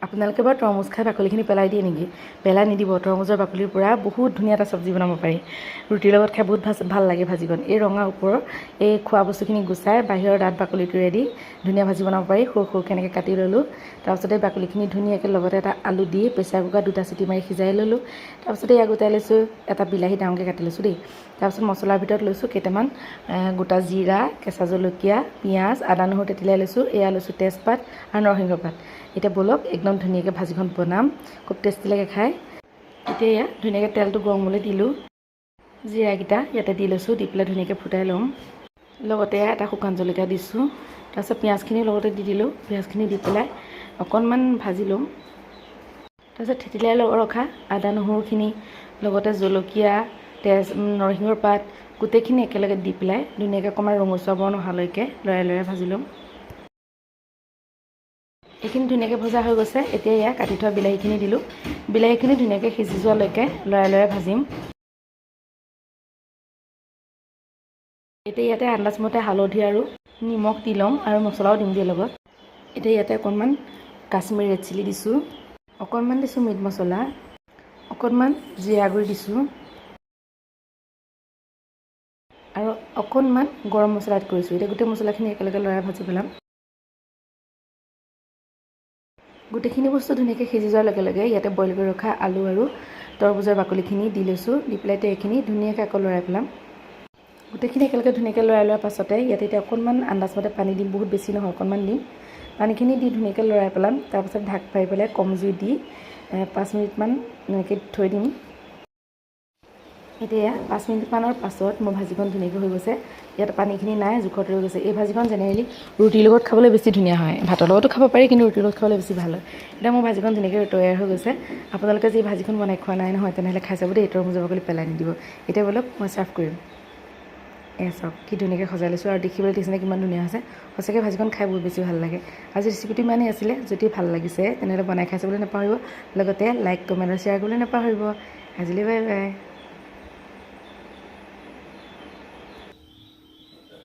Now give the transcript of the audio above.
আপোনালোকে বাৰু তৰমুজ খাই বাকলিখিনি পেলাই দিয়ে নেকি? পেলাই নিদিব। তৰমুজৰ বাকলিৰ পৰা বহুত ধুনীয়া এটা চব্জি বনাব পাৰি। ৰুটিৰ লগত খাই বহুত ভাল লাগে ভাজিকণ। এই ৰঙা ওপৰৰ এই খোৱা বস্তুখিনি গুচাই বাহিৰৰ ডাঠ বাকলিটোৰে দি ধুনীয়া ভাজি বনাব পাৰি। সৰু সৰুকৈ এনেকৈ কাটি ল'লোঁ। তাৰপিছতে বাকলিখিনি ধুনীয়াকৈ লগতে এটা আলু দি প্ৰেছাৰ কুকাৰত 2টা চিটি মাৰি সিজাই ল'লোঁ। তাৰপিছতে ইয়াক গোটাই লৈছোঁ। এটা বিলাহী ডাঙৰকৈ কাটি লৈছোঁ দেই। তাৰপিছত মছলাৰ ভিতৰত লৈছোঁ কেইটামান গোটা জিৰা, কেঁচা জলকীয়া, পিঁয়াজ, আদা নহৰু তেতিলাই লৈছোঁ। এয়া লৈছোঁ তেজপাত আৰু নৰসিংহ পাত। এতিয়া ব'লক একদম ধুনীয়াকৈ ভাজিখন বনাম। খুব টেষ্টি লাগে খাই। এতিয়া ইয়াত ধুনীয়াকৈ তেলটো গৰম হ'বলৈ দিলোঁ। জিৰাকেইটা ইয়াতে দি লৈছোঁ। দি পেলাই ধুনীয়াকৈ ফুটাই ল'ম। লগতে এটা শুকান জলকীয়া দিছোঁ। তাৰপিছত পিঁয়াজখিনিও লগতে দি দিলোঁ। পিঁয়াজখিনি দি পেলাই অকণমান ভাজি ল'ম। তাৰপিছত থেতিলাই ৰখা আদা নহৰুখিনি লগতে জলকীয়া, নৰসিংহৰ পাত গোটেইখিনি একেলগে দি পেলাই ধুনীয়াকৈ অকণমান ৰঙচুৱা বৰণ অহালৈকে লৰাই ভাজি ল'ম। এইখিনি ধুনীয়াকৈ ভজা হৈ গৈছে। এতিয়া ইয়াত কাটি থোৱা বিলাহীখিনি দিলোঁ। বিলাহীখিনি ধুনীয়াকৈ সিজি যোৱালৈকে লৰাই ভাজিম। এতিয়া ইয়াতে আন্দাজমতে হালধি আৰু নিমখ দি ল'ম আৰু মছলাও দিম দিয়ে লগত। এতিয়া ইয়াতে অকণমান কাশ্মীৰী ৰেড চিলি দিছোঁ। অকণমান দিছোঁ মিট মছলা, অকণমান জিৰা গুড়ি দিছোঁ আৰু অকণমান গৰম মছলা এড কৰিছোঁ। এতিয়া গোটেই মছলাখিনি একেলগে লৰাই ভাজি পেলাম। গোটেইখিনি বস্তু ধুনীয়াকৈ সিজি যোৱাৰ লগে লগে ইয়াতে বইল কৰি ৰখা আলু আৰু তৰমুজৰ বাকলিখিনি দি লৈছোঁ। দি পেলাই এতিয়া এইখিনি ধুনীয়াকৈ আকৌ লৰাই পেলাম। গোটেইখিনি একেলগে ধুনীয়াকৈ লৰাই লোৱাৰ পাছতে ইয়াতে এতিয়া অকণমান আন্দাজমতে পানী দিম। বহুত বেছি নহয়, অকণমান দিম। পানীখিনি দি ধুনীয়াকৈ লৰাই পেলাম। তাৰপাছত ঢাক পাৰি পেলাই কম জুই দি 5 মিনিটমান এনেকৈ থৈ দিম। এতিয়া 5 মিনিটমানৰ পাছত মোৰ ভাজিখন ধুনীয়াকৈ হৈ গৈছে। ইয়াত পানীখিনি নাই, জোখত ৰৈ গৈছে। এই ভাজিখন জেনেৰেলি ৰুটিৰ লগত খাবলৈ বেছি ধুনীয়া হয়। ভাতৰ লগতো খাব পাৰি, কিন্তু ৰুটিৰ লগত খাবলৈ বেছি ভাল হয়। এতিয়া মোৰ ভাজিখন ধুনীয়াকৈ তৈয়াৰ হৈ গৈছে। আপোনালোকে যদি ভাজিখন বনাই খোৱা নাই নহয়, তেনেহ'লে খাই চাব দেই। তৰমুজৰ বাকলি পেলাই নিদিব। এতিয়া ব'লক মই ছাৰ্ভ কৰিম। এয়া চাওক কি ধুনীয়াকৈ সজাই লৈছোঁ আৰু দেখিবলৈ দেখিছেনে কিমান ধুনীয়া হৈছে। সঁচাকৈ ভাজিখন খাই বহুত বেছি ভাল লাগে। আজি ৰেচিপিটো ইমানেই আছিলে। যদি ভাল লাগিছে তেনেহ'লে বনাই খাই চাবলৈ নাপাহৰিব। লগতে লাইক, কমেণ্ট আৰু শ্বেয়াৰ কৰিবলৈ নাপাহৰিব। আজিলৈ বাই বাই।